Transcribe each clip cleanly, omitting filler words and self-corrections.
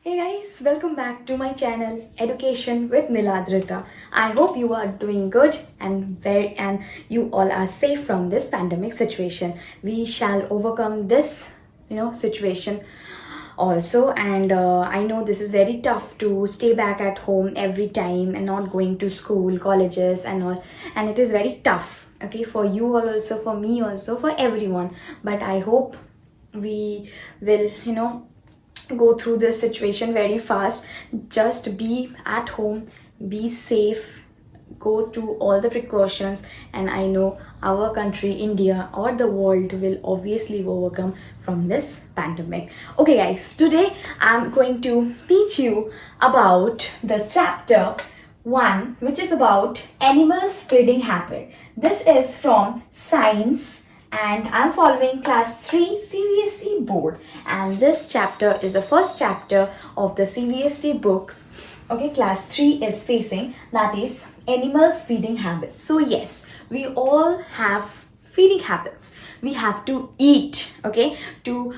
Hey guys, welcome back to my channel Education with Niladrita. I hope you are doing good and you all are safe from this pandemic situation. We shall overcome this, situation also, and I know this is very tough to stay back at home every time and not going to school, colleges and all, and it is very tough, okay, for you all also, for me also, for everyone. But I hope we will, go through this situation very fast. Just be at home, be safe, go to all the precautions, and I know our country, India, or the world will obviously overcome from this pandemic. Okay guys, today I'm going to teach you about the chapter 1, which is about animals feeding habit. This is from science and I'm following class 3 CBSC board, and this chapter is the first chapter of the CBSC books. Okay, class 3 is facing, that is animals feeding habits. So yes, we all have feeding habits. We have to eat, okay, to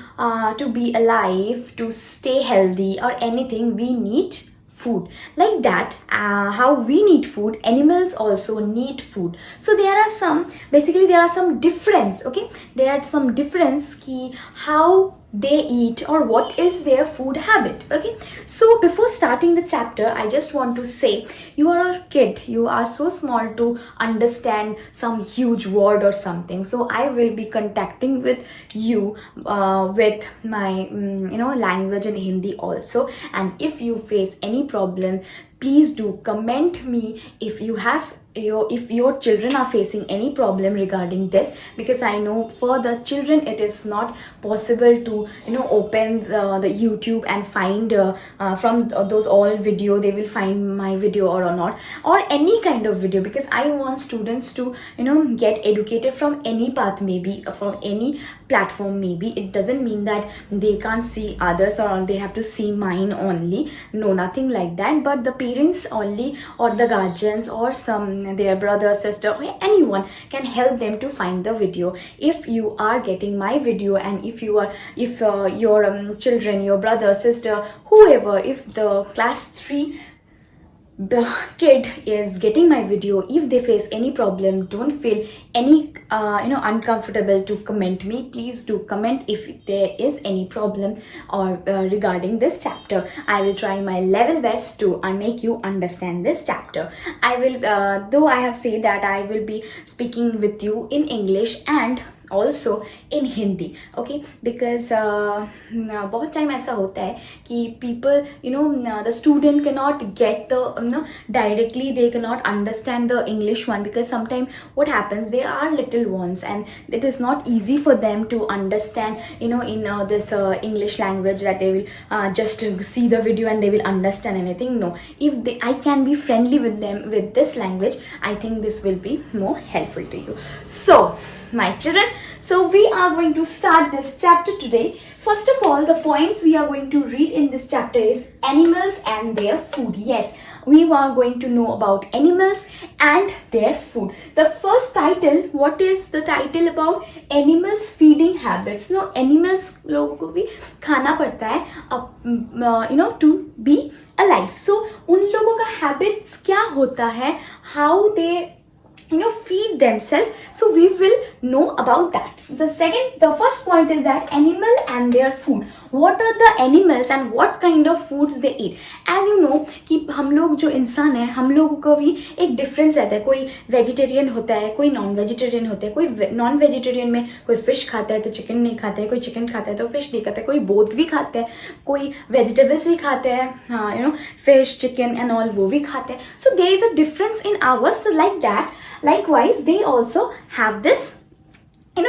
be alive, to stay healthy or anything, we need food. Like that, how we need food, animals also need food. So there are some difference, okay, there are some difference ki how they eat or what is their food habit. Okay, so before starting the chapter, I just want to say, you are a kid, you are so small to understand some huge word or something. So I will be contacting with you with my language in Hindi also, and if you face any problem, please do comment me if your children are facing any problem regarding this, because I know for the children it is not possible to open the YouTube and find from those all video, they will find my video or not, or any kind of video, because I want students to get educated from any path, maybe from any platform. Maybe it doesn't mean that they can't see others or they have to see mine only, no, nothing like that. But the parents only, or the guardians, or their brother, sister, or anyone can help them to find the video. If you are getting my video, and if your children, your brother, sister, whoever, if the class 3 the kid is getting my video, if they face any problem, don't feel any uncomfortable to comment me. Please do comment if there is any problem or regarding this chapter. I will try my level best to make you understand this chapter. I will though I have said that I will be speaking with you in English and also in Hindi, okay, because बहुत time ऐसा होता है कि people the student cannot get the directly, they cannot understand the English one, because sometimes what happens, they are little ones and it is not easy for them to understand in this English language, that they will just see the video and they will understand anything. No, if I can be friendly with them with this language, I think this will be more helpful to you. So my children, so we are going to start this chapter today. First of all, the points we are going to read in this chapter is animals and their food. Yes, we are going to know about animals and their food. The first title, what is the title about? Animals feeding habits. No, animals लोगों को भी खाना पड़ता है to be alive. So उन लोगों का habits क्या होता है, how they feed themselves. So we will know about that. The first point is that animal and their food. What are the animals and what kind of foods they eat? As you know कि हम लोग जो इंसान है, हम लोगों का भी एक डिफरेंस रहता है. कोई वेजिटेरियन होता है, कोई नॉन वेजिटेरियन होता है. कोई नॉन वेजिटेरियन में कोई फिश खाता है तो चिकन नहीं खाता है, कोई चिकन खाता है तो फिश नहीं खाता है, कोई बोथ भी खाते हैं, कोई वेजिटेबल्स भी खाते हैं, फिश, चिकन एंड ऑल, वो भी खाते हैं. So there is a difference in ours. So like that, likewise they also have this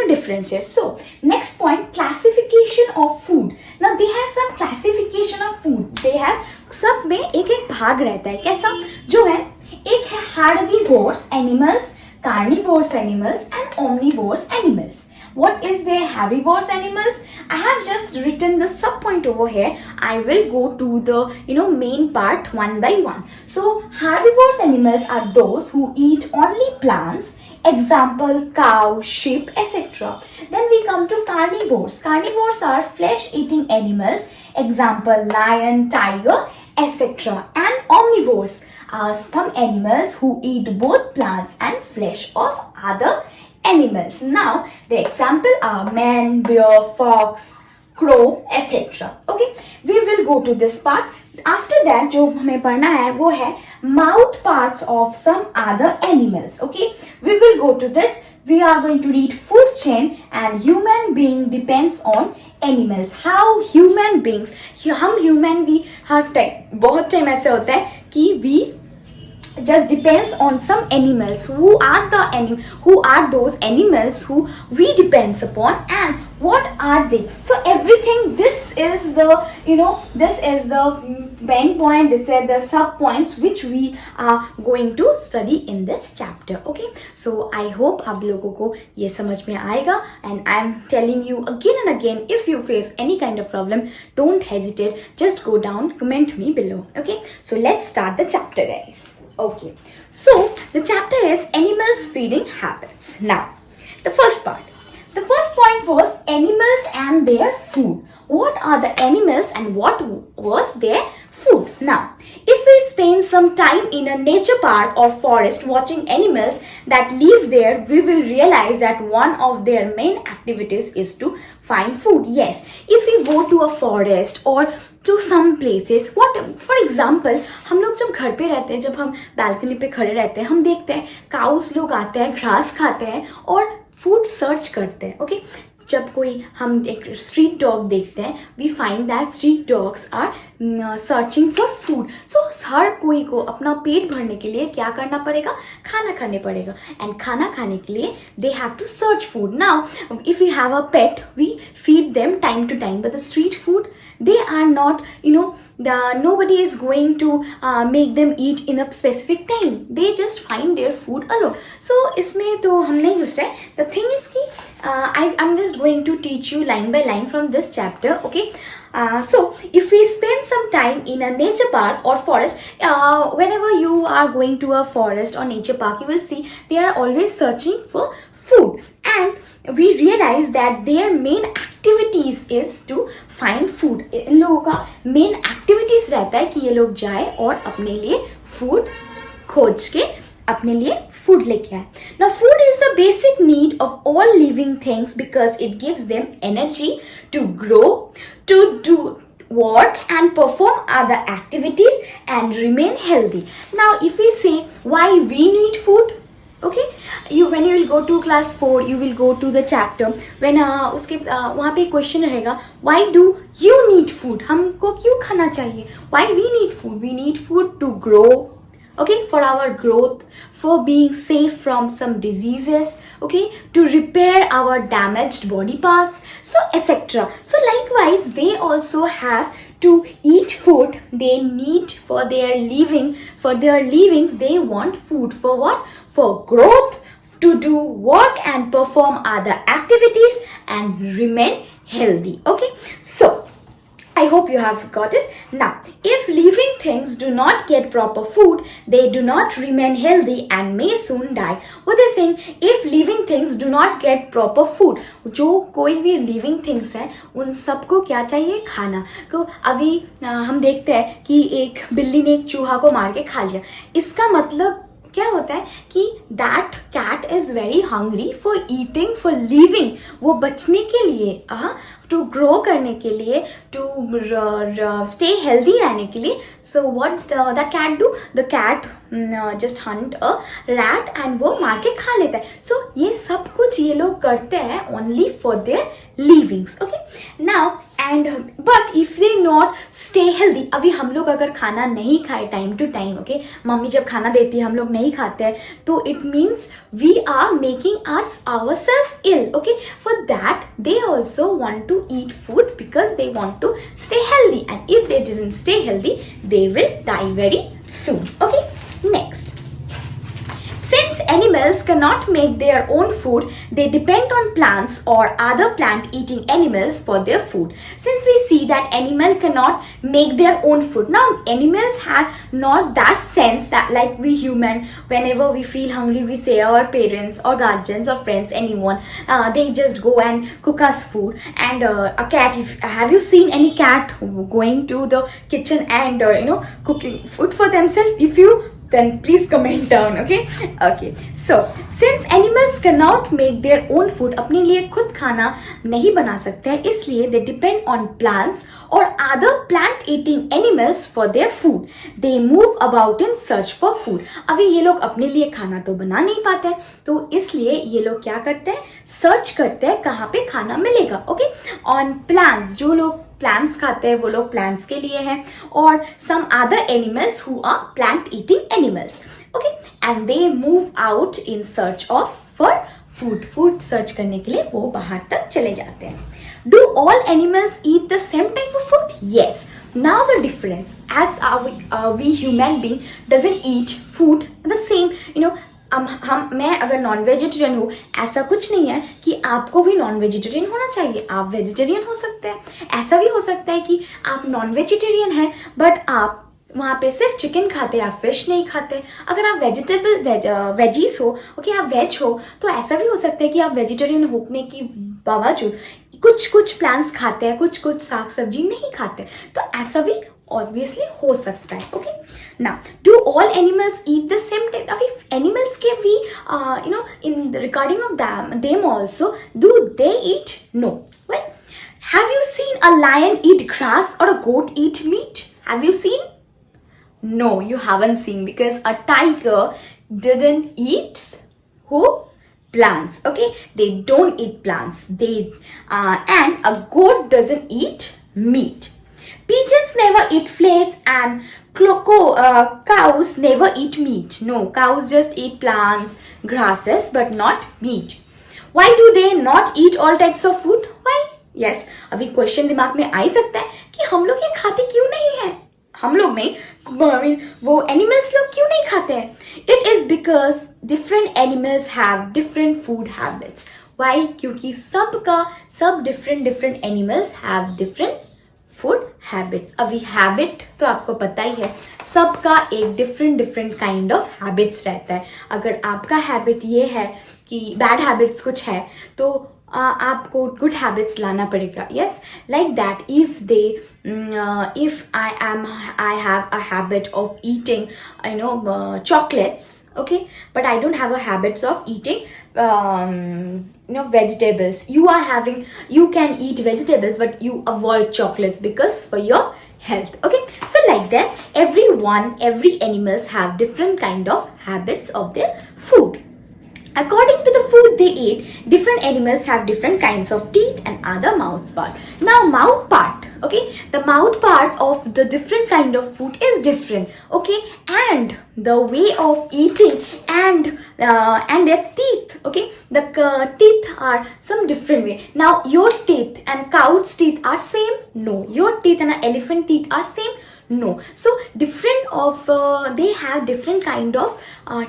difference here. So next point, classification of food. Now they have some classification of food. They have सब में एक एक भाग रहता है. कैसा जो है, एक है herbivores animals, carnivores animals and omnivores animals. What is their herbivores animals? I have just written the sub point over here. I will go to the main part one by one. So herbivores animals are those who eat only plants, example cow, sheep, etc. Then we come to carnivores. Carnivores are flesh eating animals. Example, lion, tiger, etc. And omnivores are some animals who eat both plants and flesh of other animals. Now, the example are man, bear, fox, crow, etc. Okay, we will go to this part. After that, जो हमें पढ़ना है वो है mouth parts of some other animals. Okay, we will go to this. We are going to read food chain and human being depends on animals. How human beings, हम human भी हर time बहुत time ऐसे होता है कि we just depends on some animals. Who are those animals who we depends upon and what are they? So everything, this is the main point, this is the sub points which we are going to study in this chapter. Okay, so I hope आप लोगों को ये समझ में आएगा, and I'm telling you again and again, if you face any kind of problem, don't hesitate, just go down, comment me below. Okay, so let's start the chapter, guys. Okay, so the chapter is animals feeding habits. Now, the first point was animals and their food. What are the animals and what was their food? Now, if we spend some time in a nature park or forest watching animals that live there, we will realize that one of their main activities is to find food. Yes, if we go to a forest or to some places, for example, हम लोग जब घर पे रहते हैं, जब हम balcony पे खड़े रहते हैं, हम देखते हैं काउस लोग आते हैं, घास खाते हैं और फूड सर्च करते हैं. ओके, जब कोई हम एक स्ट्रीट डॉग देखते हैं, we find that street dogs are searching for food. So हर कोई को अपना पेट भरने के लिए क्या करना पड़ेगा? खाना खाने पड़ेगा. एंड खाना खाने के लिए they have to search food. Now if you have a pet, we feed them time to time, but the street food, they are not, nobody is going to make them eat in a specific time. They just find their food alone. So इसमें तो हम नहीं घुस रहे. The thing is कि I'm just going to teach you line by line from this chapter. Okay, so if we spend some time in a nature park or forest, whenever you are going to a forest or nature park, you will see they are always searching for food, and we realize that their main activities is to find food. इन लोगों का main activities रहता है कि ये लोग जाए और अपने लिए food खोज के अपने लिए food लेके आए. Now, food is the basic need of all living things because it gives them energy to grow, to do work and perform other activities and remain healthy. Now, if we say why we need food, okay, when you will go to class 4, you will go to the chapter when उसके वहाँ पे question रहेगा, why do you need food? हमको क्यों खाना चाहिए? Why we need food? We need food to grow, okay, for our growth, for being safe from some diseases, okay, to repair our damaged body parts, so etc. So likewise, they also have to eat food. They need for their living, for their livings, they want food for what? For growth, to do work and perform other activities and remain healthy. Okay, so I hope you have got it. Now, if living things do not get proper food, they do not remain healthy and may soon die. What they're saying, if living things do not get proper food, जो कोई भी living things है, उन सबको क्या चाहिए? खाना. तो अभी हम देखते हैं कि एक बिल्ली ने एक चूहा को मार के खा लिया. इसका मतलब क्या होता है कि that cat is very hungry for eating, for living. वो बचने के लिए, to grow करने के लिए, to stay healthy रहने के लिए. So what the cat do? The cat just hunt a rat and वो मार के खा लेता है. So ये सब कुछ ये लोग करते हैं only for their livings. Okay, now but if they not stay healthy, अभी हम लोग अगर खाना नहीं खाए time to time, okay, mummy जब खाना देती है हम लोग नहीं खाते हैं, तो it means we are making ourselves ill. Okay, for that they also want to eat food because they want to stay healthy, and if they didn't stay healthy, they will die very soon. Okay, next. Since animals cannot make their own food, they depend on plants or other plant-eating animals for their food. Since we see that animal cannot make their own food, now animals have not that sense that like we human, whenever we feel hungry, we say our parents or guardians or friends, anyone, they just go and cook us food. And a cat, have you seen any cat going to the kitchen and cooking food for themselves? If you, then please comment down. Okay. So since animals cannot make their own food, अपने लिए खुद खाना नहीं बना सकते हैं, इसलिए they depend on plants or other plant eating animals for their food. They move about in search for food. अभी ये लोग अपने लिए खाना तो बना नहीं पाते, तो इसलिए ये लोग क्या करते हैं, सर्च करते हैं कहाँ पे खाना मिलेगा. ओके, ऑन प्लांट्स, जो लोग प्लांट्स खाते हैं वो लोग प्लांट्स के लिए हैं, और some other animals who are plant eating animals. Okay, and they move out in search of for food search करने के लिए वो बाहर तक चले जाते हैं. Do all animals eat the same type of food? Yes. Now the difference, as we human being doesn't eat food the same, मैं अगर नॉन वेजिटेरियन हूँ, ऐसा कुछ नहीं है कि आपको भी नॉन वेजिटेरियन होना चाहिए. आप वेजिटेरियन हो सकते हैं. ऐसा भी हो सकता है कि आप नॉन वेजिटेरियन हैं बट आप वहाँ पे सिर्फ चिकन खाते हैं, आप फिश नहीं खाते. अगर आप वेजीज हो, ओके, आप वेज हो, तो ऐसा भी हो सकता है कि आप वेजिटेरियन होने के बावजूद कुछ प्लांट्स खाते हैं, कुछ साग सब्जी नहीं खाते. तो ऐसा भी ऑब्वियसली हो सकता है. Okay, now do all animals eat the same type? If animals can we in regarding of them also, do they eat? No. Well, have you seen a lion eat grass or a goat eat meat? Have you seen? No, you haven't seen, because a tiger didn't eat who? Plants. Okay, they don't eat plants. And a goat doesn't eat meat. Pigeons never eat fleas, and cows never eat meat. No, cows just eat plants, grasses, but not meat. Why do they not eat all types of food? Why? Yes, अभी question दिमाग में आ ही सकता है कि हम लोग ये खाते क्यों नहीं है, हम लोग नहीं, वो एनिमल्स लोग क्यों नहीं खाते हैं. It is because different animals have different food habits. Why? क्योंकि सब different animals have different food habits. अभी हैबिट तो आपको पता ही है, सबका एक डिफरेंट काइंड ऑफ हैबिट्स रहता है. अगर आपका हैबिट ये है कि बैड हैबिट्स कुछ है, तो आपको गुड हैबिट्स लाना पड़ेगा. Yes, like that, if I have a habit of eating chocolates, okay, but I don't have a habits of eating vegetables. You can eat vegetables but you avoid chocolates because for your health. Okay, so like that, every animals have different kind of habits of their food. According to the food they eat, different animals have different kinds of teeth and other mouth part. Now mouth part, okay, the mouth part of the different kind of food is different, okay, and the way of eating and their teeth, okay, the teeth are some different way. Now your teeth and cow's teeth are same? No. Your teeth and elephant teeth are same? No. So different of they have different kind of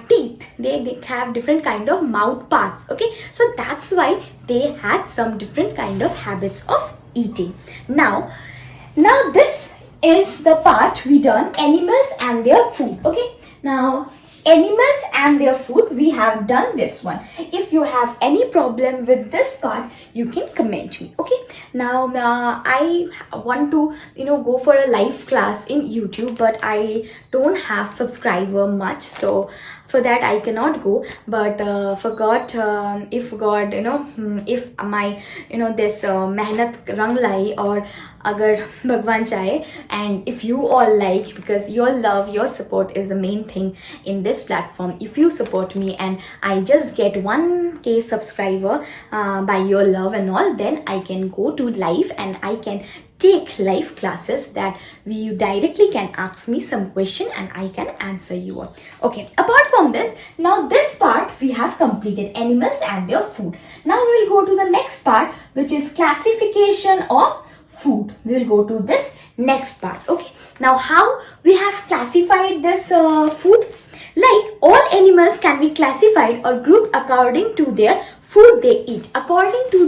teeth, they have different kind of mouth parts. Okay, so that's why they had some different kind of habits of eating. Now this is the part we done, animals and their food. Okay, now animals and their food, we have done this one. If you have any problem with this part, you can comment me. Okay, now I want to go for a live class in YouTube, but I don't have subscriber much, so for that I cannot go. But for God, if God if my this mehnat rang lai, or agar Bhagwan chahe, and if you all like, because your love, your support is the main thing in this platform. If you support me and I just get 1k subscriber by your love and all, then I can go to live and I can take live classes that you directly can ask me some question and I can answer you all. Okay, apart from this, now this part we have completed, animals and their food. Now we will go to the next part, which is classification of food. We will go to this next part. Okay, now how we have classified this food? Like all animals can be classified or grouped according to their food they eat. According to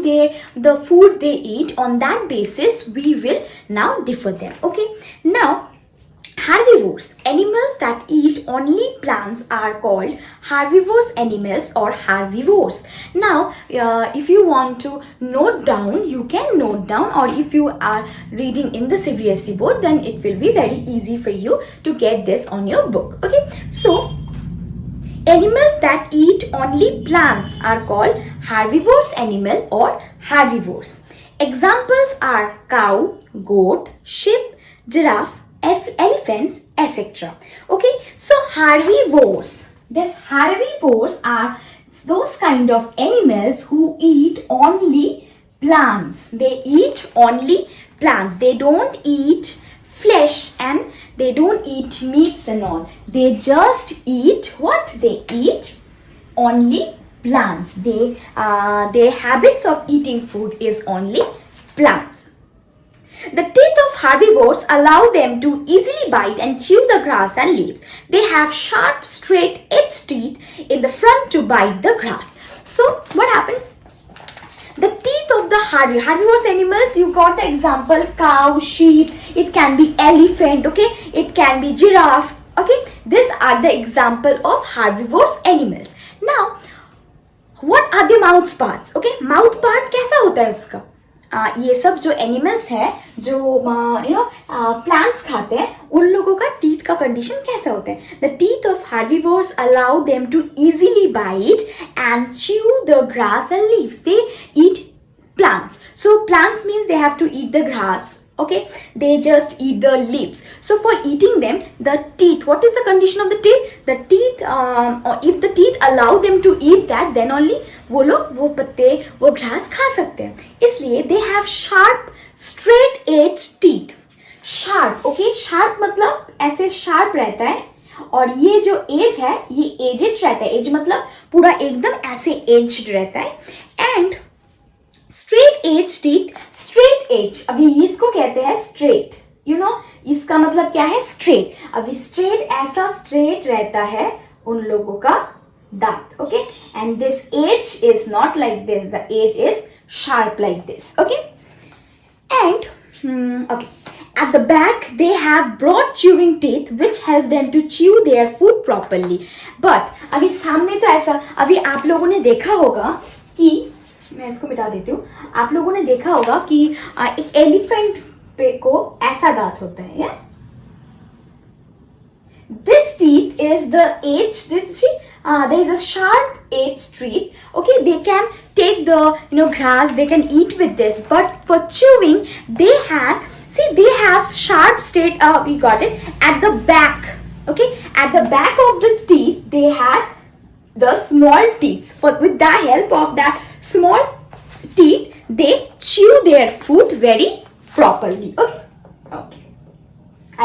the food they eat, on that basis we will now differ them. Okay. Now herbivores, animals that eat only plants, are called herbivorous animals or herbivores. Now, if you want to note down, you can note down, or if you are reading in the CBSC board, then it will be very easy for you to get this on your book. Okay, so animals that eat only plants are called herbivorous animal or herbivores. Examples are cow, goat, sheep, giraffe, elephants, etc. Okay, so herbivores. These herbivores are those kind of animals who eat only plants. They eat only plants. They don't eat flesh and they don't eat meats and all. They just eat what? They eat only plants. Their habits of eating food is only plants. The teeth of herbivores allow them to easily bite and chew the grass and leaves. They have sharp, straight-edged teeth in the front to bite the grass. So, what happened? The teeth of the herbivorous animals, you got the example, cow, sheep, it can be elephant, okay, it can be giraffe, okay. These are the example of herbivorous animals. Now, what are the mouth parts? Okay, mouth part कैसा होता है उसका? ये सब जो animals हैं जो plants खाते हैं उन लोगों का टीथ का कंडीशन कैसा होता है? The teeth of herbivores allow them to easily bite and chew the grass and leaves. They eat plants. So plants means they have to eat the grass. Okay, they just eat the leaves. So for eating them, the teeth, what is the condition of the teeth? The teeth, if the teeth allow them to eat that, then only वो लोग वो पत्ते वो घास खा सकते हैं. इसलिए they have sharp straight edge teeth. Sharp, okay, sharp मतलब ऐसे sharp रहता है और ये जो एज है ये एजेड रहता है. एज मतलब पूरा एकदम ऐसे एज्ड रहता है. And straight edge teeth, straight edge, अभी इसको कहते हैं स्ट्रेट, इसका मतलब क्या है? स्ट्रेट. अभी स्ट्रेट ऐसा स्ट्रेट रहता है उन लोगों का दांत. Okay, and this edge is not like this, the edge is sharp like this. Okay, and okay, at the back they have broad chewing teeth which help them to chew their food properly. But अभी सामने तो ऐसा, अभी आप लोगों ने देखा होगा कि, मैं इसको मिटा देती हूँ, आप लोगों ने देखा होगा कि एक एलिफेंट पे को ऐसा दांत होता है. This teeth is the edge. There is a sharp edge teeth. Okay, they can take the grass. They can eat with this. But for chewing, they have sharp straight. We got it at the back. Okay, at the back of the teeth, they had the small teeth. With the help of that small teeth, they chew their food very properly. Okay.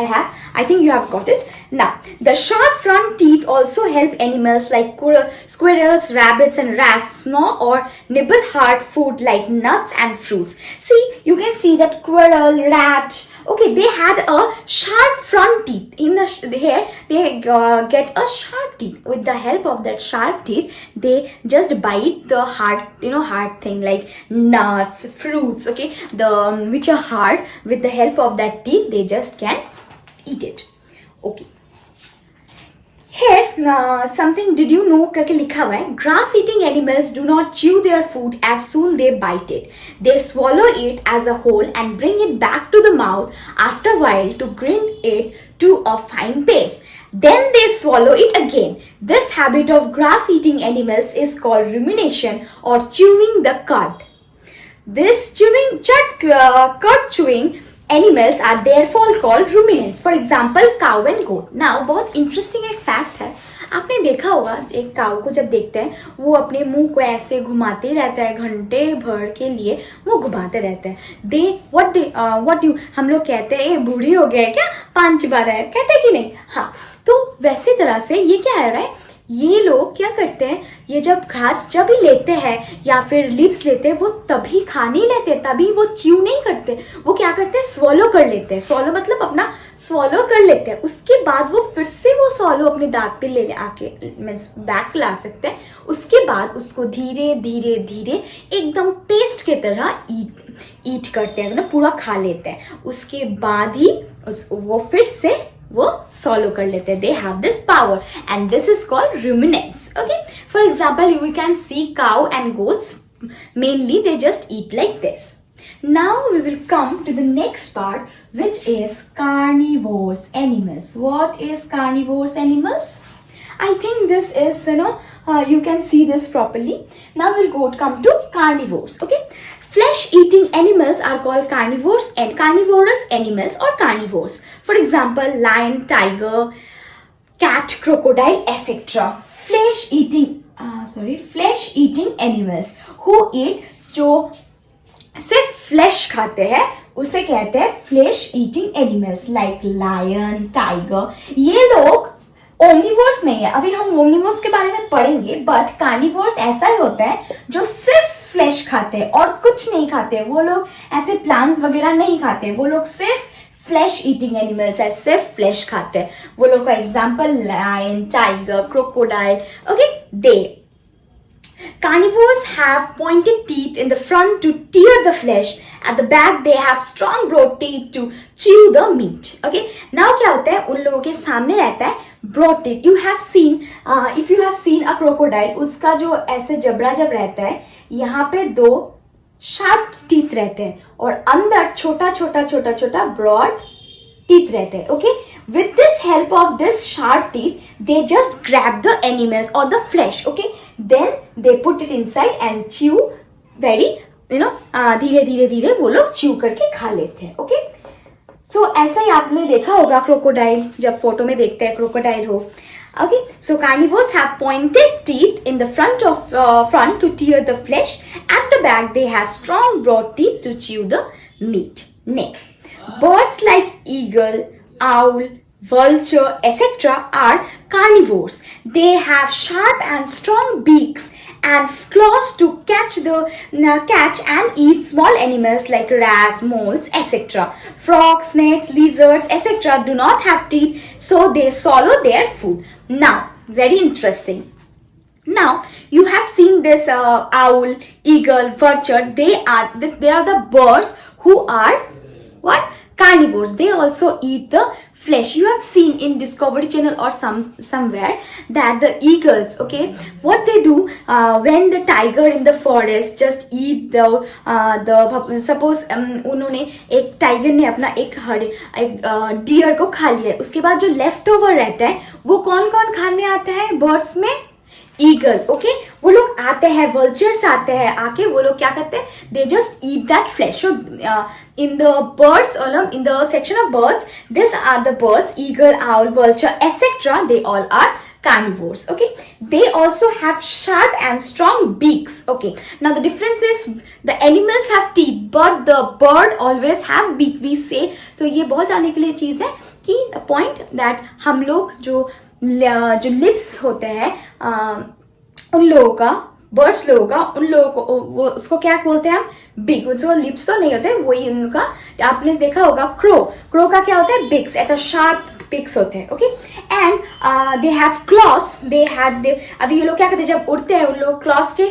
I think you have got it. Now, the sharp front teeth also help animals like squirrels, rabbits and rats gnaw or nibble hard food like nuts and fruits. See, you can see that squirrel, rat, okay, they had a sharp front teeth. In the hair, they get a sharp teeth. With the help of that sharp teeth, they just bite the hard thing like nuts, fruits, okay, which are hard. With the help of that teeth, they just can eat it. Okay. Here, something did you know करके लिखा हुआ है. Grass eating animals do not chew their food as soon they bite it. They swallow it as a whole and bring it back to the mouth after a while to grind it to a fine paste. Then they swallow it again. This habit of grass eating animals is called rumination or chewing the cud. This cud chewing animals are therefore called ruminants. For example, cow and goat. Now, बहुत interesting एक fact है. आपने देखा होगा एक काऊ को जब देखते हैं वो अपने मुंह को ऐसे घुमाते रहता है, घंटे भर के लिए वो घुमाते रहते हैं. हम लोग कहते हैं बूढ़ी हो गया क्या, 5 बार है, कहते हैं कि नहीं? हाँ, तो वैसी तरह से ये क्या है, ये लोग क्या करते हैं, ये जब घास जब ही लेते हैं या फिर लीव्स लेते हैं वो तभी खा नहीं लेते, तभी वो च्यू नहीं करते, वो क्या करते हैं, स्वॉलो कर लेते हैं. स्वॉलो मतलब अपना swallow कर लेते हैं, उसके बाद वो फिर से वो swallow अपने दांत पे ले आके मीन्स बैक ला सकते हैं. उसके बाद उसको धीरे धीरे धीरे एकदम पेस्ट की तरह ईट करते हैं, मतलब पूरा खा लेते हैं. उसके बाद ही वो फिर से वो swallow कर लेते हैं. They have this power and this is called ruminants. Okay, for example, we can see cow and goats. Mainly they just eat like this. Now we will come to the next part, which is carnivores animals. What is carnivores animals? I think this is, you can see this properly. Now we'll come to carnivores. Okay, flesh eating animals are called carnivores and carnivorous animals or carnivores. For example, lion, tiger, cat, crocodile, etc. Flesh eating animals who eat जो सिर्फ flash खाते हैं उसे कहते हैं flesh eating animals, like lion, tiger. ये लोग omnivores नहीं है, अभी हम ओमनिवोर्स के बारे में पढ़ेंगे, बट कार्निवोर्स ऐसा ही होता है जो सिर्फ फ्लैश खाते हैं और कुछ नहीं खाते. वो लोग ऐसे प्लांट्स वगैरह नहीं खाते, वो लोग सिर्फ फ्लैश ईटिंग एनिमल्स है, सिर्फ फ्लैश खाते हैं. वो लोग का example lion, tiger, crocodile. Okay, they Carnivores have pointed teeth in the front to tear the flesh. At the back, they have strong broad teeth to chew the meat. Okay. Now क्या होता है, उन लोगों के सामने रहता है broad teeth. You have seen, if you have seen a crocodile, उसका जो ऐसे जबड़ा जब रहता है, यहाँ पे दो sharp teeth रहते हैं और अंदर छोटा छोटा छोटा छोटा broad teeth रहते हैं. Okay. With this help of this sharp teeth, they just grab the animals or the flesh. Okay. Then they put it inside and chew very, धीरे धीरे धीरे वो लोग chew करके खा लेते हैं. Okay. So ऐसा ही आपने देखा होगा crocodile, जब फोटो में देखते हैं crocodile हो. Okay. So carnivores have pointed teeth in the front to tear the flesh. At the back, they have strong broad teeth to chew the meat. Next, birds like eagle, owl, vulture, etc. are carnivores. They have sharp and strong beaks and claws to catch and eat small animals like rats, moles, etc. Frogs, snakes, lizards, etc. do not have teeth, so they swallow their food. Now, very interesting. Now, you have seen this owl, eagle, vulture. They are the birds who are what? Carnivores. They also eat the flesh. You have seen in Discovery Channel or somewhere that the eagles, okay, what they do when the tiger in the forest just eat the suppose उन्होंने एक tiger ने अपना एक dear को खा लिया है, उसके बाद जो लेफ्ट ओवर रहता है वो कौन कौन खाने आता है बर्ड्स में? ईगल. ओके, वो लोग आते हैं, वल्चर्स आते हैं, आके वो लोग क्या करते हैं? They just eat that flesh. So in the birds, in the section of birds, this are the birds, eagle, owl, vulture, etcetera. They all are carnivores. Okay, they also have sharp and strong beaks. Okay, now the difference is the animals have teeth but the bird always have beak. We say, so ये बहुत जानने के लिए चीज है कि the point that हम लोग जो लिप्स होते हैं उन लोगों का, बर्ड्स लोगों का, उन लोगों को वो उसको क्या बोलते हैं हम? बिग. जो लिप्स तो नहीं होते, वही उनका आपने देखा होगा. क्रो का क्या होता है? बिग्स. ऐसा शार्प पिक्स होते हैं. Okay, and they have claws. अभी ये लोग क्या करते हैं? जब उड़ते हैं उन लोग क्लॉस के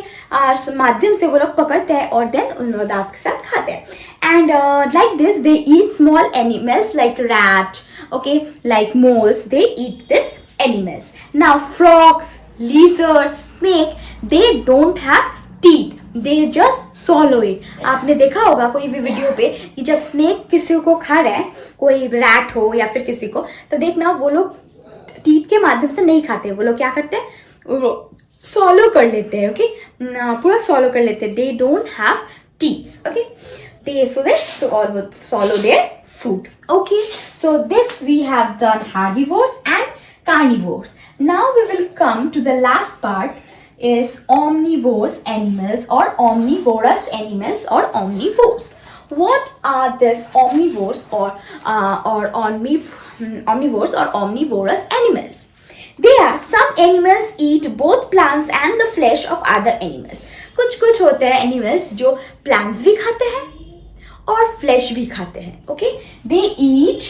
माध्यम से वो लोग पकड़ते हैं और देन उन लोग दांत के साथ खाते हैं. And like this they eat small animals like rat, okay, like moles. They eat this animals. Now frogs, lizards, snake, they don't have teeth. They just swallow it. आपने देखा होगा कोई भी वीडियो पे कि जब स्नेक किसी को खा रहा है, कोई रैट हो या फिर किसी को, तो देखना वो लोग टीथ के माध्यम से नहीं खाते. वो लोग क्या करते हैं? वो swallow कर लेते हैं. ओके, पूरा swallow कर लेते हैं. They don't have teeth. Okay, they swallow their food. Okay, so this we have done herbivores and carnivores. Now we will come to the last part, is omnivores animals or omnivorous animals or omnivores. What are these omnivores or omnivores or omnivorous animals? They are some animals eat both plants and the flesh of other animals. कुछ होते हैं animals जो plants भी खाते हैं और flash भी खाते हैं. Okay, they eat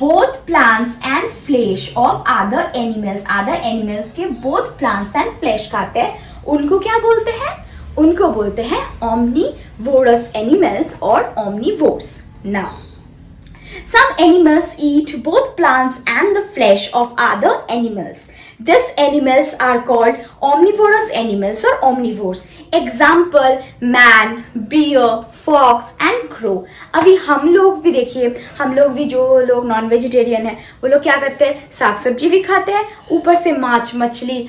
both plants and flash of other animals. Other animals के बोथ प्लांट्स एंड फ्लैश खाते हैं. उनको क्या बोलते हैं? उनको बोलते हैं omnivorous animals or omnivores. Now, some animals eat both plants and the flesh of other animals. These animals are called omnivorous animals or omnivores. Example: man, bear, fox and crow. अभी हम लोग भी देखिए, हम लोग भी जो लोग नॉन वेजिटेरियन है वो लोग क्या करते हैं? साग सब्जी भी खाते हैं, ऊपर से मांस मछली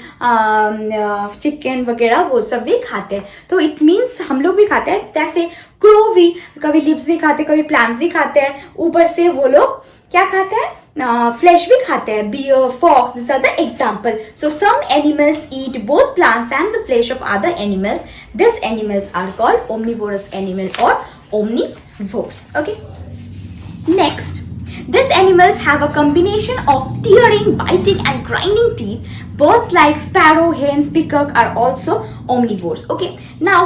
चिकन वगैरह वो सब भी खाते हैं. तो इट मीन्स हम लोग भी खाते हैं. जैसे क्रो भी कभी लीव्स भी खाते हैं, कभी प्लांट्स भी खाते हैं, ऊपर से वो लोग क्या खाते हैं? फ्लैश भी खाते हैं. Bear, fox, this are the example. So some animals eat both plants and the flesh of other animals. This animals are called omnivorous animal or omnivores. Okay, next, these animals have a combination of tearing, biting and grinding teeth. Birds like sparrow, hens, peacock are also omnivores. Okay, now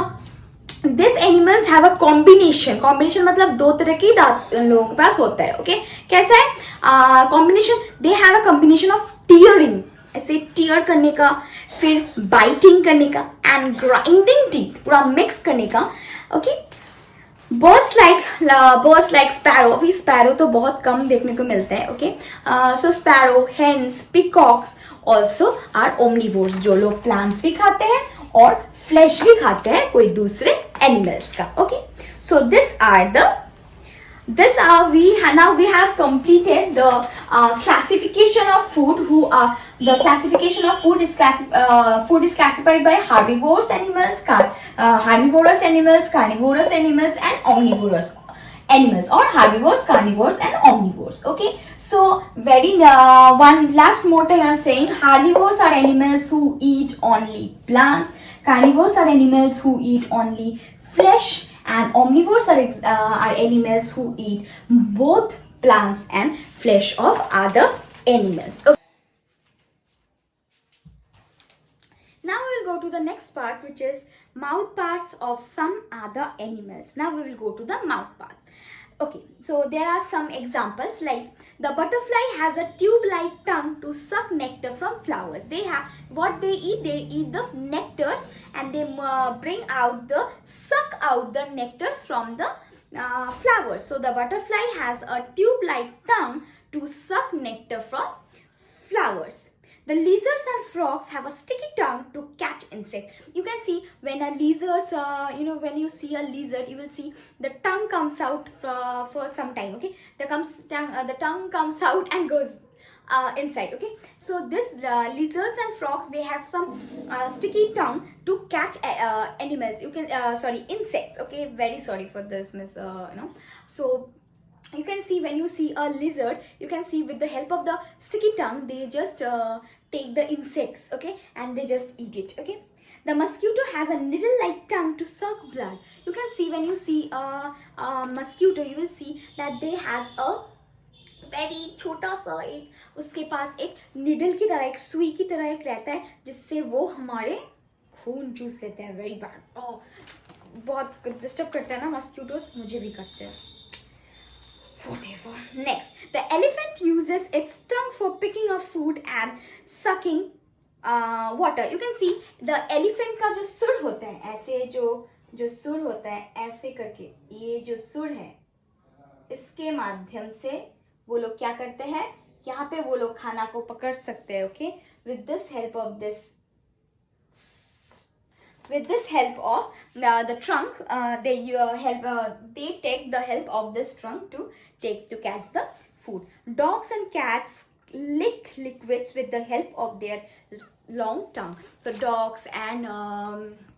this animals have a combination. Combination मतलब दो तरह की दांत उन लोगों के पास होता है. ओके, कैसा है combination? They have a combination of tearing, ऐसे टीयर करने का, फिर बाइटिंग करने का एंड ग्राइंडिंग टीथ, पूरा मिक्स करने का. Okay, birds like sparrow. अभी स्पैरो तो बहुत कम देखने को मिलते हैं. Okay, so sparrow, hens, peacocks also are omnivores, जो लोग प्लांट्स भी खाते हैं और फ्लैश भी खाते हैं कोई दूसरे एनिमल्स का. Okay, so now we have completed the classification of food. The classification of food is classified by herbivorous animals, herbivorous animals, carnivorous animals and omnivorous animals, or herbivores, carnivores and omnivores. Okay, so one last more time I'm saying, herbivores are animals who eat only plants, carnivores are animals who eat only flesh, and omnivores are animals who eat both plants and flesh of other animals. Okay. Now we will go to the next part, which is mouth parts of some other animals. Now we will go to the mouth parts. Okay, so there are some examples, like the butterfly has a tube-like tongue to suck nectar from flowers. They eat the nectars, and they suck out the nectars from the flowers. So the butterfly has a tube-like tongue to suck nectar from flowers. The lizards and frogs have a sticky tongue to catch insects. You can see when a lizards, when you see a lizard, you will see the tongue comes out for some time. Okay, the tongue comes out and goes inside. Okay, so this lizards and frogs, they have some sticky tongue to catch animals. You can insects. Okay, very sorry for this, miss. So you can see, when you see a lizard, you can see with the help of the sticky tongue, they just take the insects, okay, and they just eat it. Okay, the mosquito has a needle-like tongue to suck blood. You can see, when you see a mosquito, you will see that they have a very छोटा सा एक, उसके पास एक needle की तरह, एक सुई की तरह एक रहता है, जिससे वो हमारे खून चूस लेते हैं. Very bad. बहुत डिस्टर्ब करते हैं ना मस्क्यूटोस, मुझे भी करते हैं. Whatever. Next, the elephant uses its tongue for picking up food and sucking water. You can see the elephant का जो सुर होता है, ऐसे जो सुर होता है ऐसे करके, ये जो सुर है, इसके माध्यम से वो लोग क्या करते हैं, यहाँ पे वो लोग खाना को पकड़ सकते हैं. Okay, with this help of the trunk, they take the help of this trunk to catch the food. Dogs and cats lick liquids with the help of their long tongue. So dogs and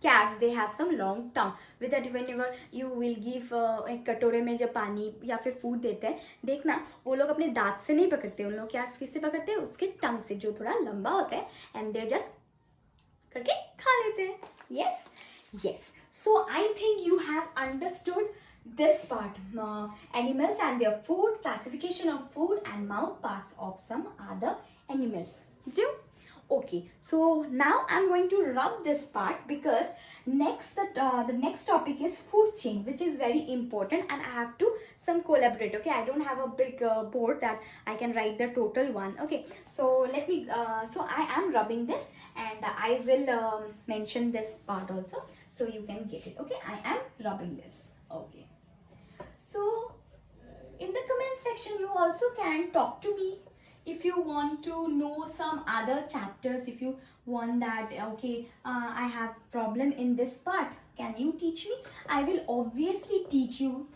cats, they have some long tongue. With that, whenever you will give एक कटोरे में जब पानी या फिर food देते हैं, देखना वो लोग अपने दांत से नहीं पकड़ते, उन लोग क्या किससे पकड़ते हैं, उसके टंग से, जो थोड़ा लंबा होता है, एंड दे जस्ट करके खा लेते हैं. Yes. So I think you have understood this part, animals and their food, classification of food and mouth parts of some other animals. Okay, so now I'm going to rub this part because the next topic is food chain, which is very important, and I have to some collaborate. Okay, I don't have a big board that I can write the total one. Okay, so let me. So I am rubbing this, and I will mention this part also, so you can get it. Okay, I am rubbing this. Okay, so in the comment section, you also can talk to me if you want to know some other chapters. If you want that, okay, I have problem in this part, can you teach me? I will obviously teach you.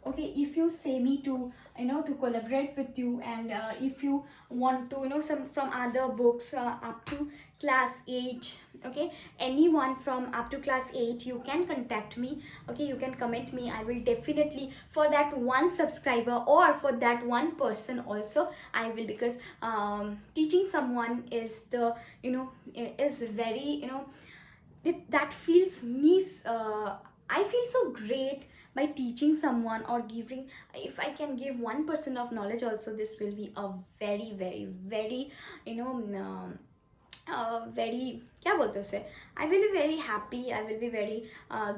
Okay, if you say me to to collaborate with you, and if you want to some from other books up to class 8, okay, anyone from up to class 8, you can contact me. Okay, you can comment me. I will definitely, for that one subscriber or for that one person also, I will, because teaching someone is the is very that feels me. I feel so great by teaching someone or giving. If I can give 1% of knowledge also, this will be a very very very very क्या बोलते उसे, I will be very happy, I will be very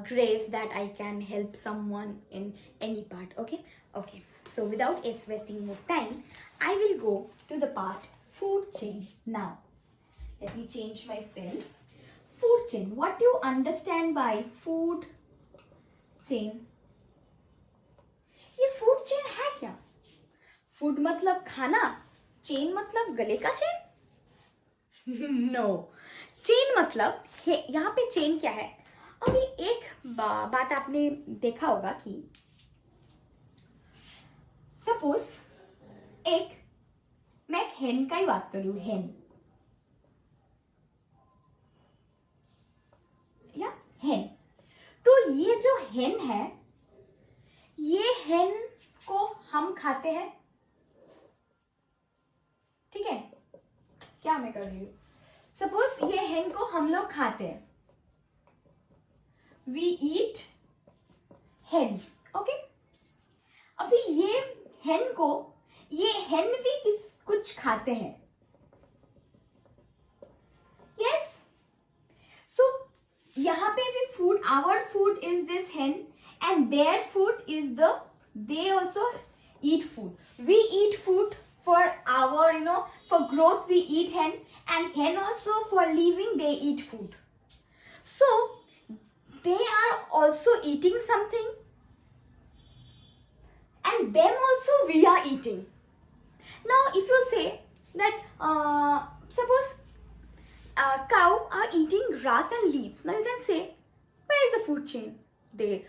grace that I can help someone in any part. Okay, so without wasting more time, I will go to the part food chain now. Let me change my pen. Food chain, what do you understand by food chain? ये food chain है क्या? Food मतलब खाना, chain मतलब गले का chain? No, chain मतलब यहाँ पे चेन क्या है? अभी एक बात आपने देखा होगा कि सपोज मैं एक हेन का ही बात करूं, हेन, तो ये जो हेन है, ये हेन को हम खाते हैं, ठीक है? क्या मैं कर रही हूं? सपोज ये हेन को हम लोग खाते हैं, वी ईट हेन, ओके? अभी ये हेन भी कुछ खाते हैं, यस? सो यहाँ पे भी food, our food is this hen, and their food is they also eat food. We eat food for our for growth, we eat hen, and hen also for living they eat food. So they are also eating something, and them also we are eating. Now if you say that suppose cow are eating grass and leaves, now you can say, where is the food chain? They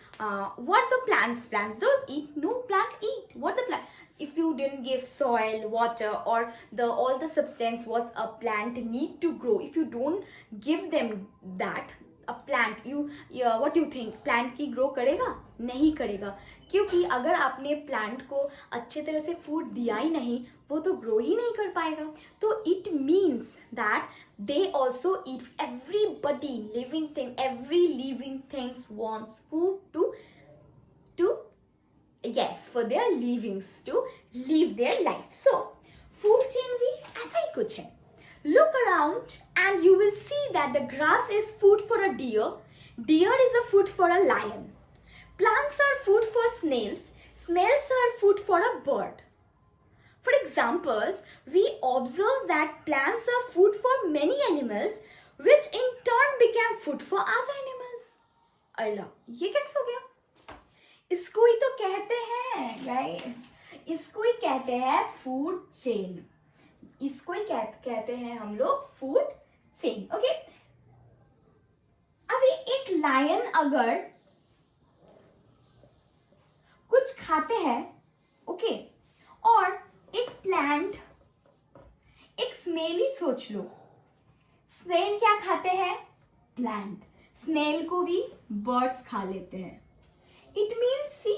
what the plants don't eat. No plant eat what the plant. If you didn't give soil, water, or all the substance what a plant need to grow, if you don't give them that, a plant, what do you think, plant की grow करेगा? नहीं करेगा, क्योंकि अगर आपने plant को अच्छे तरह से फूड दिया ही नहीं, वो तो ग्रो ही नहीं कर पाएगा. तो it means that they also eat. Everybody living thing, every living things wants food to yes, for their livings, to live their life. So food chain भी ऐसा ही कुछ है. Look around and you will see that the grass is food for a deer, deer is a food for a lion, plants are food for snails, snails are food for a bird. For examples, we observe that plants are food for many animals, which in turn became food for other animals. अल्लाह, ये कैसे हो गया? इसको ही तो कहते हैं guys, इसको ही कहते हैं फूड चेन, इसको ही कहते हैं हम लोग फूड चेन. ओके, अभी एक लायन अगर कुछ खाते हैं, ओके, और एक प्लांट, एक स्नेल ही सोच लो, स्नेल क्या खाते हैं? प्लांट. स्नेल को भी बर्ड्स खा लेते हैं. It means see,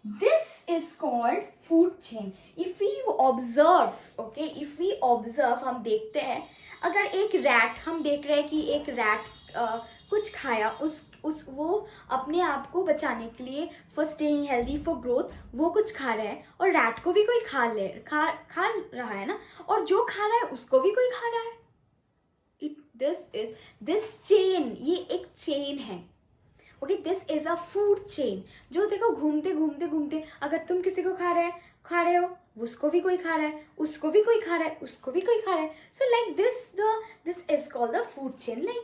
this is called food chain. If we observe, okay, if we observe, हम देखते हैं, अगर एक रैट, हम देख रहे हैं कि एक रैट कुछ खाया, वो अपने आप को बचाने के लिए, for staying healthy, for growth, वो कुछ खा रहा है, और रैट को भी कोई खा रहा है ना, और जो खा रहा है उसको भी कोई खा रहा है. दिस चेन, ये एक चेन है. Okay, this is a food chain. जो देखो घूमते घूमते घूमते, अगर तुम किसी को खा रहे हो, उसको भी कोई खा रहा है, उसको भी कोई खा रहा है, उसको भी कोई खा रहा है. सो like this is called the food chain. Like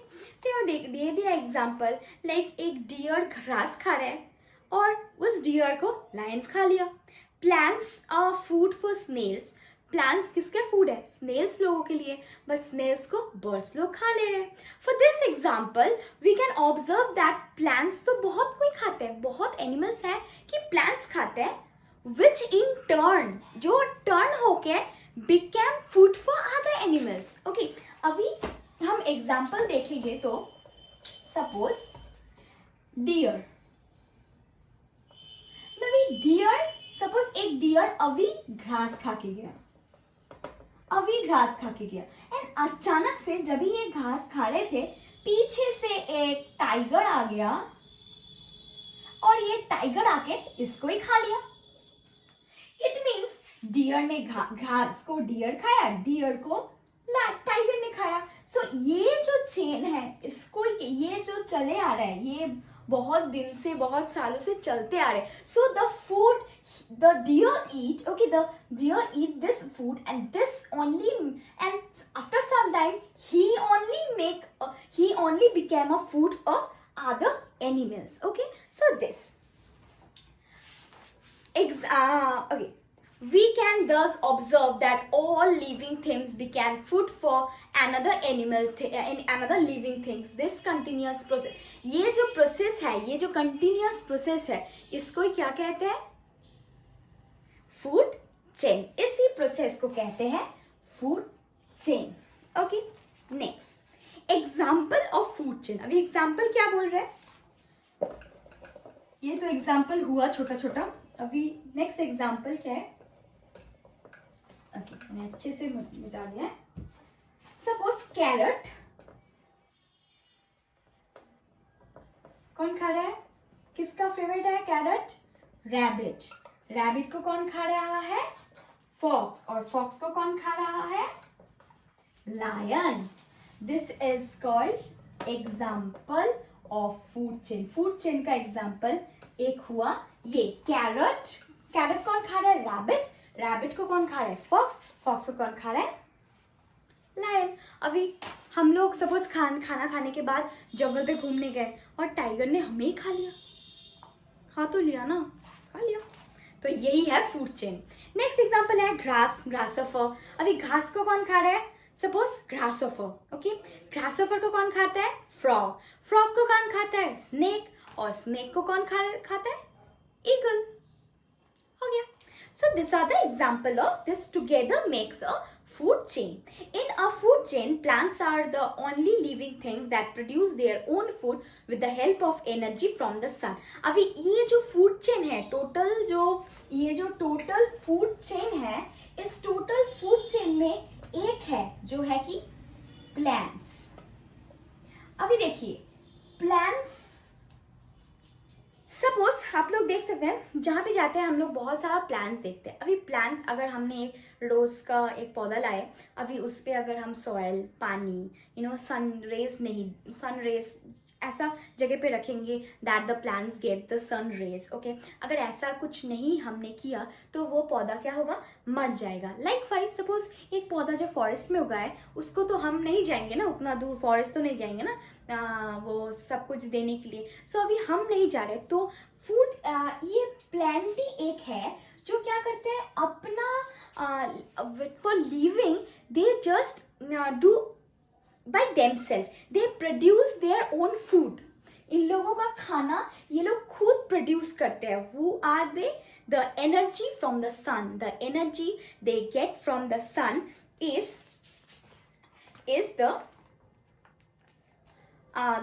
they दिया एग्जाम्पल, लाइक एक डियर घास खा रहा है और उस डियर को लायन खा लिया. Plants are food for snails. Plants किसके फूड है? स्नेल्स लोगों के लिए, बट स्नेल्स को बर्ड्स लोग खा ले रहे हैं. For this example we can observe that plants तो बहुत कोई खाते हैं, बहुत एनिमल्स हैं कि प्लांट्स खाते हैं, विच इन टर्न, जो टर्न होके became food for other animals. Okay, अभी हम एग्जाम्पल देखेंगे तो सपोज डियर. सपोज एक डियर अभी घास खा के गया, एंड अचानक से जब ही ये घास खा रहे थे, पीछे से एक टाइगर आ गया और ये टाइगर आके इसको ही खा लिया. इट मीन्स डियर ने घास को डियर खाया, डियर को टाइगर ने खाया. सो ये जो चेन है, इसको ये जो चले आ रहा है, ये बहुत दिन से, बहुत सालों से चलते आ रहे हैं. So the food the deer eat, okay, the deer eat this food, and this only, and after some time he only became a food of other animals. Okay, so this okay, we can thus observe that all living things became food for another animal and another living things. This continuous process, ये जो process है, ये जो continuous process है, इसको क्या कहते हैं? Food chain. इसी प्रोसेस को कहते हैं food chain. Okay, next example of food chain. अभी एग्जाम्पल क्या बोल रहे हैं? ये तो एग्जाम्पल हुआ छोटा छोटा. अभी नेक्स्ट एग्जाम्पल क्या है? ओके, मैंने अच्छे से मिटा दिया है. Suppose carrot. कौन खा रहा है? किसका फेवरेट है कैरट? रैबिट. रैबिट को कौन खा रहा है? फॉक्स. और फॉक्स को कौन खा रहा है? Lion. This is called example of food chain. Food chain का एग्जाम्पल एक हुआ ये कैरट. कैरट कौन खा रहा है? रैबिट. रैबिट को कौन खा रहा है? फॉक्स. फॉक्स को कौन खा रहा है? लायन. अभी हम लोग सपोज खाना खाने के बाद जंगल पे घूमने गए और टाइगर ने हमें ही खा लिया. खा तो लिया ना, खा लिया. तो यही है फूड चेन. नेक्स्ट एग्जांपल है ग्रास. ग्रासोफर. अभी घास को कौन खा रहा है? सपोज ग्रासोफर. ओके, ग्रासोफर को कौन खाता है? फ्रॉग. फ्रॉग को कौन खाता है? स्नेक. और स्नेक को कौन खाता है? ईगल. हो गया. So these are the example of this together makes a food chain. In a food chain, plants are the only living things that produce their own food with the help of energy from the sun. अभी ये जो food chain है, ये जो total food chain है, इस total food chain में एक है जो है कि plants. अभी देखिए plants. सपोज आप लोग देख सकते हैं, जहाँ भी जाते हैं हम लोग बहुत सारा प्लांट्स देखते हैं. अभी प्लांट्स, अगर हमने एक रोज का एक पौधा लाए, अभी उस पर अगर हम सॉइल, पानी, सन रेज ऐसा जगह पे रखेंगे that the plants get the sun rays. Okay, अगर ऐसा कुछ नहीं हमने किया तो वो पौधा क्या होगा? मर जाएगा. लाइक वाइज सपोज एक पौधा जो फॉरेस्ट में उगा है, उसको तो हम नहीं जाएंगे ना, उतना दूर फॉरेस्ट तो नहीं जाएंगे ना वो सब कुछ देने के लिए. सो अभी हम नहीं जा रहे. तो फूड ये प्लांट भी एक है जो क्या करते हैं अपना for living, they just do by themselves, they produce their own food. इन लोगों का खाना ये लोग खुद प्रोड्यूस करते हैं. Who are they? The energy from the sun. The energy they get from the sun is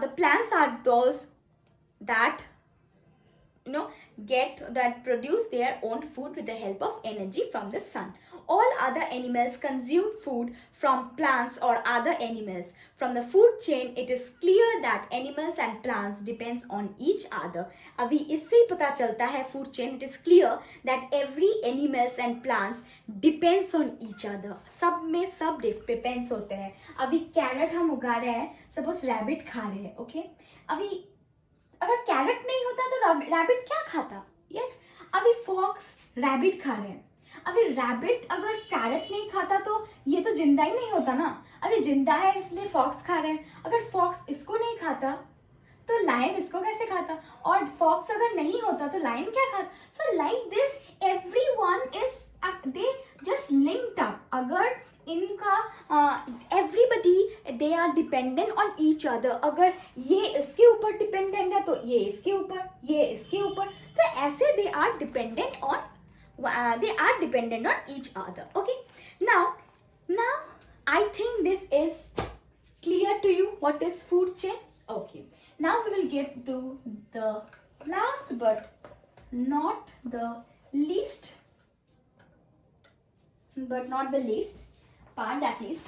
the plants are those that produce their own food with the help of energy from the sun. all other animals consume food from plants or other animals. From the food chain, it is clear that animals and plants depends on each other. अभी इससे ही पता चलता है food chain. It is clear that every animals and plants depends on each other. सब में सब depends होते हैं. अभी कैरेट हम उगा रहे हैं, suppose रैबिट खा रहे हैं, okay? अभी अगर कैरेट नहीं होता तो रैबिट क्या खाता? Yes. अभी फॉक्स रैबिट खा रहे हैं. अभी रैबिट अगर कैरेट नहीं खाता तो ये तो जिंदा ही नहीं होता ना. अभी जिंदा है इसलिए फॉक्स खा रहे हैं. अगर फॉक्स इसको नहीं खाता तो लायन इसको कैसे खाता? और फॉक्स अगर नहीं होता तो लायन क्या खाता? So like this everyone is they just linked up. अगर इनका everybody they are dependent on each other. अगर ये इसके ऊपर डिपेंडेंट है तो ये इसके ऊपर, ये इसके ऊपर, तो ऐसे they are dependent on each other. Okay, now I think this is clear to you what is food chain. Okay, now we will get to the last but not the least part, that is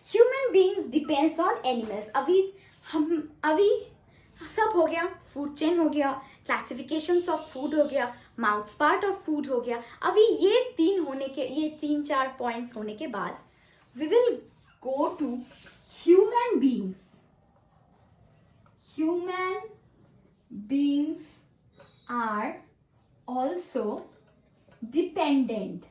human beings depends on animals. अभी सब हो गया, food chain हो गया, classifications of food हो गया, mouth part of food हो गया. अभी ये 3-4 पॉइंट्स होने के बाद we will go to human beings. Human beings are also dependent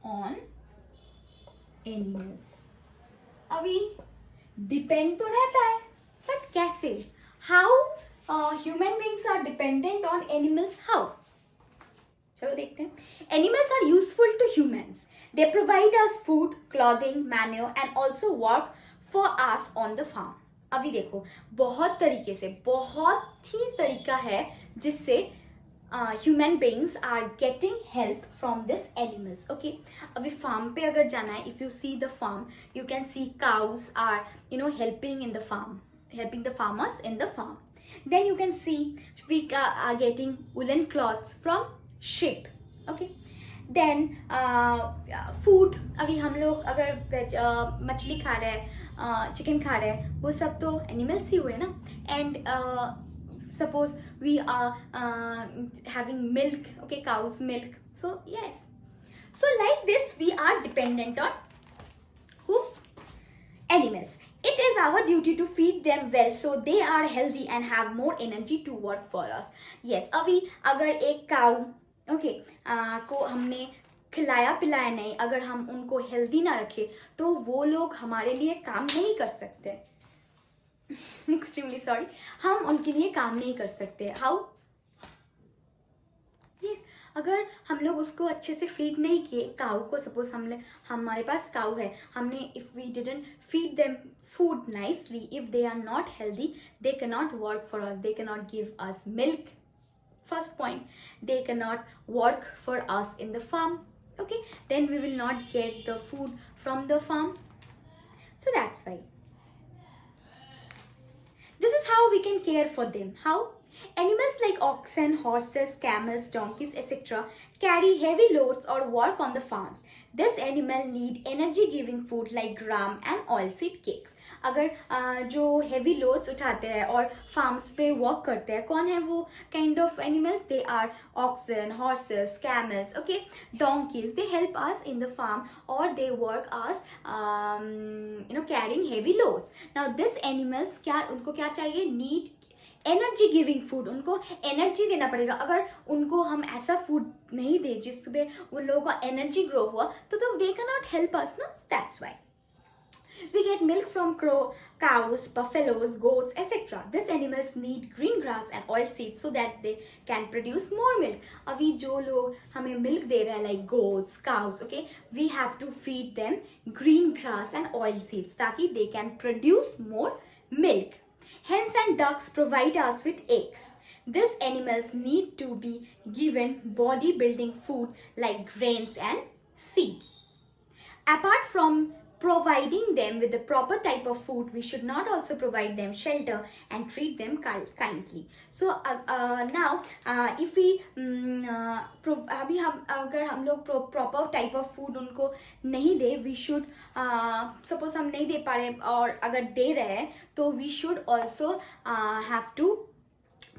on animals. अभी डिपेंड तो रहता है, बट कैसे? How human beings are dependent on animals? How? चलो देखते हैं. Animals are useful to humans. They provide us food, clothing, manure and also work for us on the farm. अभी देखो, बहुत ही तरीका है जिससे human beings are getting help from this animals. Okay, अभी फार्म पे अगर जाना है, if you see the farm, you can see cows are helping in the farm, helping the farmers in the farm. Then you can see we are getting woolen cloths from sheep. Okay, then food. अभी हम लोग अगर मछली खा रहे हैं, chicken खा रहे हैं, वो सब तो एनिमल्स ही हुए ना. And suppose we are having milk, okay, cow's milk. So yes, so like this we are dependent on who? Animals. It is our duty to feed them well so they are healthy and have more energy to work for us. Yes, अभी अगर एक cow, okay, को हमने खिलाया पिलाया नहीं, अगर हम उनको हेल्दी ना रखे तो वो लोग हमारे लिए काम नहीं कर सकते. एक्सट्रीमली सॉरी, हम उनके लिए काम नहीं कर सकते. हाउ? यस, अगर हम लोग उसको अच्छे से फीड नहीं किए, काऊ को, सपोज हमारे पास काऊ है, हमने if we didn't feed them food nicely, if they are not healthy, they can not work for us, they can not give us milk. First point, they can not work for us in the farm. Okay, then we will not get the food from the farm. So that's why. This is how we can care for them. How? Animals like oxen, horses, camels, donkeys, etc. carry heavy loads or work on the farms. This animal need energy-giving food like gram and oilseed cakes. अगर जो heavy loads उठाते हैं और farms पे work करते हैं, कौन है वो kind of animals? They are oxen, horses, camels, okay, donkeys. They help us in the farm or they work us, carrying heavy loads. Now this animals उनको क्या चाहिए? Need energy giving food. उनको energy देना पड़ेगा. अगर उनको हम ऐसा फूड नहीं दे जिसमें उन लोगों का एनर्जी ग्रो हुआ तो they can not help us. No, that's why we get milk from cows, buffaloes, goats, etc. These animals need green grass and oil seeds so that they can produce more milk. अभी जो लोग हमें milk दे रहे हैं, like goats, cows, okay, we have to feed them green grass and oil seeds ताकि they can produce more milk. Hens and ducks provide us with eggs. These animals need to be given body building food like grains and seed. Apart from providing them with the proper type of food, we should not also provide them shelter and treat them kindly. So now if we अभी हम अगर हम लोग proper type of food उनको नहीं दे, we should suppose हम नहीं दे पा रहे और अगर दे रहे हैं तो we should also have to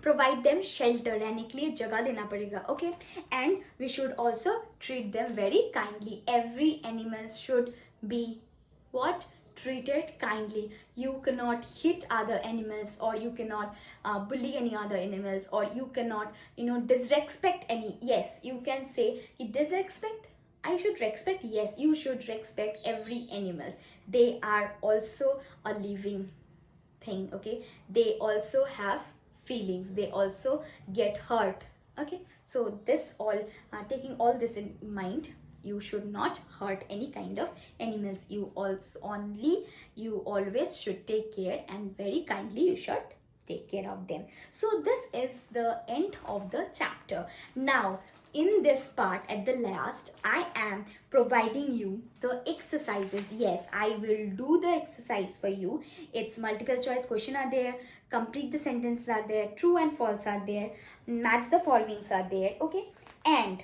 provide them shelter, रहने के लिए जगह देना पड़ेगा. Okay, and we should also treat them very kindly. Every animal should be what? Treated kindly. You cannot hit other animals, or you cannot bully any other animals, or you cannot disrespect any. Yes, you can say disrespect, I should respect. Yes, you should respect every animals. They are also a living thing. Okay, they also have feelings, they also get hurt. Okay, so this all taking all this in mind, you should not hurt any kind of animals. You always should take care, and very kindly you should take care of them. So this is the end of the chapter. Now in this part, at the last, I am providing you the exercises. Yes, I will do the exercise for you. It's multiple choice question are there, complete the sentences are there, true and false are there, match the followings are there. Okay, and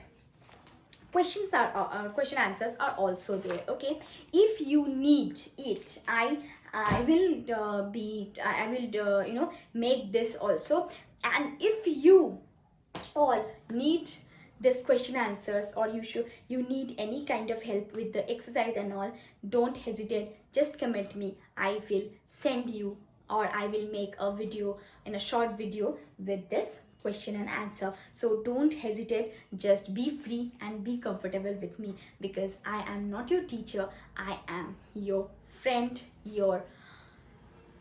questions are question answers are also there. Okay, if you need it, I will make this also. And if you all need this question answers, or you need any kind of help with the exercise and all, don't hesitate, just comment me. I will send you, or I will make a video, in a short video with this question and answer. So don't hesitate, just be free and be comfortable with me, because I am not your teacher, I am your friend,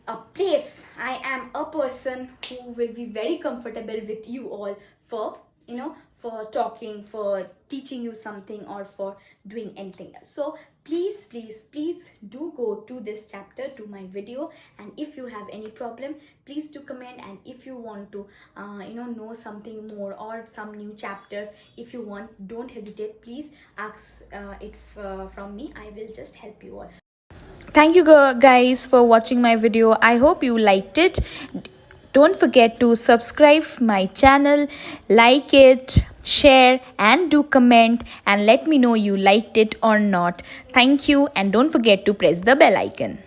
a place. I am a person who will be very comfortable with you all for for talking, for teaching you something, or for doing anything else. So please do go to this chapter, to my video, and if you have any problem, please do comment. And if you want to know something more, or some new chapters, if you want, don't hesitate, please ask it from me. I will just help you all. Thank you guys for watching my video. I hope you liked it. Don't forget to subscribe my channel, like it, share, and do comment, and let me know you liked it or not. Thank you, and don't forget to press the bell icon.